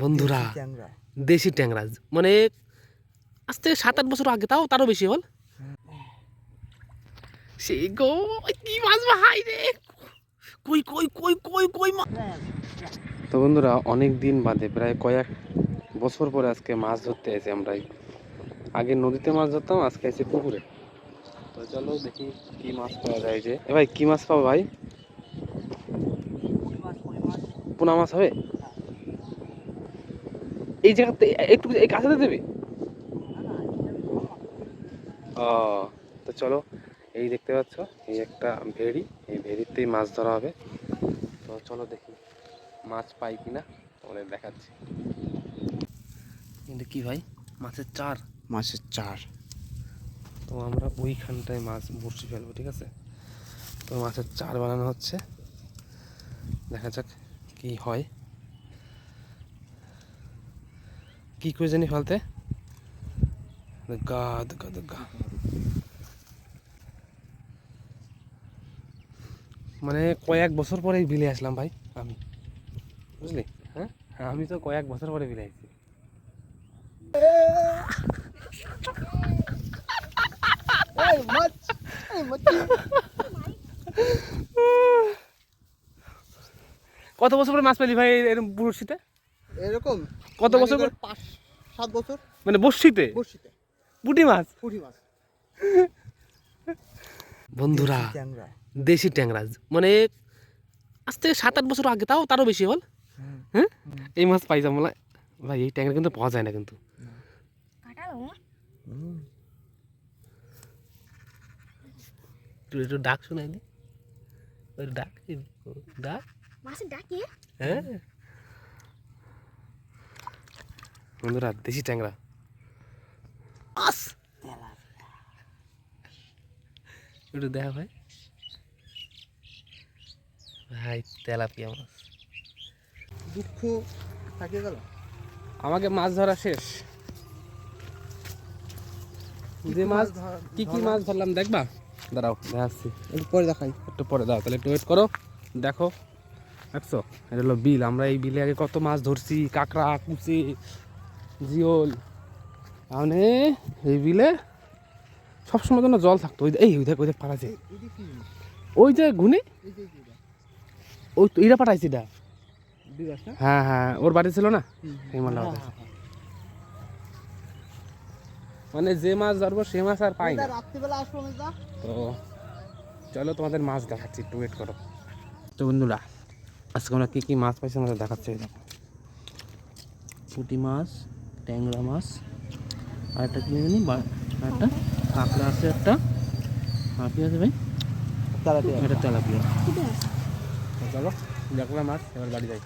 বন্ধুরা দেশি ট্যাংরা মানে আজ থেকে 7-8 বছর আগে, তারও বেশি বল। সেই গো কি মাছ ভাই রে, কই কই কই কই কই মাছ। তো বন্ধুরা অনেক দিন বাদে প্রায় কয়েক বছর পরে আজকে মাছ ধরতে এসে আমরা। আগে নদীতে মাছ ধরতাম, আজকে এসে পুকুরে। তো চলো দেখি কি মাছ পাওয়া যায়। যে ভাই কি মাছ পাবো ভাই? পোনা মাছ হবে এই জায়গাতে? একটু এই কাছাতে দেবে? ও, তো চলো, এই দেখতে পাচ্ছ এই একটা ভেড়ি, এই ভেড়িতেই মাছ ধরা হবে। তো চলো দেখি মাছ পাই কিনা, তোমাদের দেখাচ্ছি। কিন্তু কি ভাই, মাছের চার? মাছের চার। তো আমরা ওইখানটায় মাছ বসে ফেলবো, ঠিক আছে? তো মাছের চার বানানো হচ্ছে, দেখা যাক কি হয়। কি করে জানি ফেলতে, গা গা গা, মানে কয়েক বছর পরে বিলে আসলাম ভাই আমি, বুঝলি? হ্যাঁ, আমি তো কয়েক বছর পরে বিলে আসছি। কত বছর পরে মাছ পেলি ভাই এরকম বড়শিতে? এরকম কত বছর পর? 5-7 বছর। মানে বড়শিতে পুঁটি মাছ? পুঁটি মাছ বন্ধুরা দেশি ট্যাংরা মানে আজ থেকে 7-8 বছর আগে, তারও বেশি বল। হ্যাঁ, এই মাছ পাইতাম বলে ভাই। এই ট্যাংরা কিন্তু পাওয়া যায় না কিন্তু। একটু ডাক শোনাই দি, ডাক ডাক মাছের ডাক। হ্যাঁ বন্ধুরা দেশি ট্যাংরা একটু দেখা ভাই। ভাই তেলাপিয়া মাছ। দুঃখ থাকে গেল, আমাকে মাছ ধরা শেষ। যে মাছ কি কি মাছ ধরলাম দেখবা? দাঁড়াও দেখাচ্ছি, একটু পরে দেখাই। একটু পরে দাও, তাহলে একটু ওয়েট করো। দেখো দেখছো, এটা হলো বিল। আমরা এই বিলে আগে কত মাছ ধরছি, কাঁকড়া, কুচে, জিওল। মানে এই বিলে সবসময় জন্য জল থাকতো। ওই এই ওই দেখ পাঠাইছে, ওই যে ঘুনি, ওই তো এরা পাঠাইছি এটা। হ্যাঁ হ্যাঁ, ওর বাড়ি ছিল না হিমালয়। মানে যে মাছ ধরবো সে মাছ আর পাই না। তো চলো তোমাদের মাছ দেখাচ্ছি, একটু ওয়েট করো। তো বন্ধুরা আজকে আমরা কী কী মাছ পাইছি আমাদের দেখাচ্ছি। দেখো, পুঁটি মাছ, ট্যাংরা মাছ, আর একটা কি জানি, একটা কাঁকড়া আছে, একটা আর কি আছে ভাই? তেলাপিয়া। এটা তেলাপিয়া। চলো দেখলাম মাছ, এবার বাড়ি যাই।